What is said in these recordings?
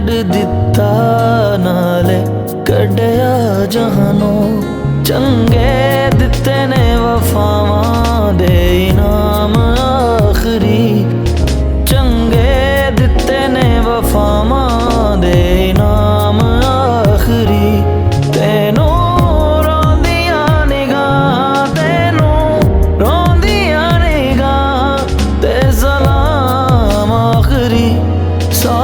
दिता नाले कढ़िया जहानों चंगे दिते ने वफावां दे इनाम आखरी चंगे दिते ने वफावां दे इनाम आखरी तेनों रोंदियां निगाहां तेनों रोंदियां निगाहां ते सलाम आखरी सा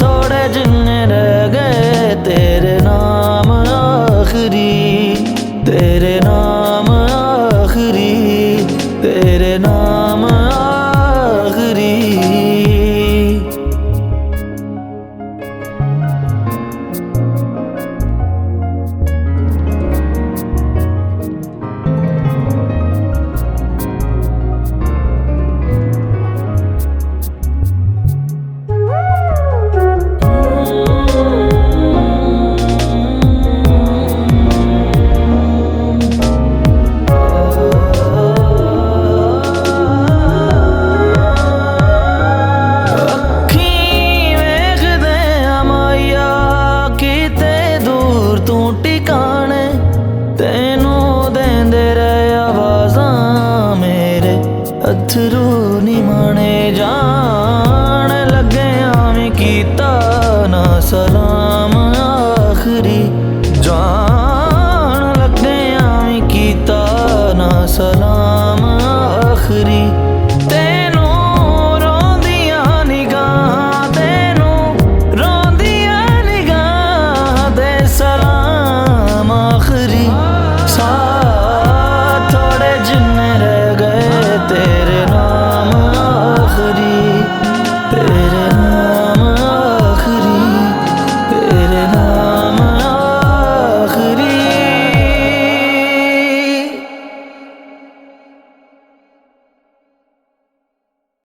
थोड़े जिन्ने रह गए तेरे नाम आखरी तेरे नाम आखरी तेरे नाम आखरी। टिकाने तेनों देंदे रहे आवाज़ां मेरे अथरू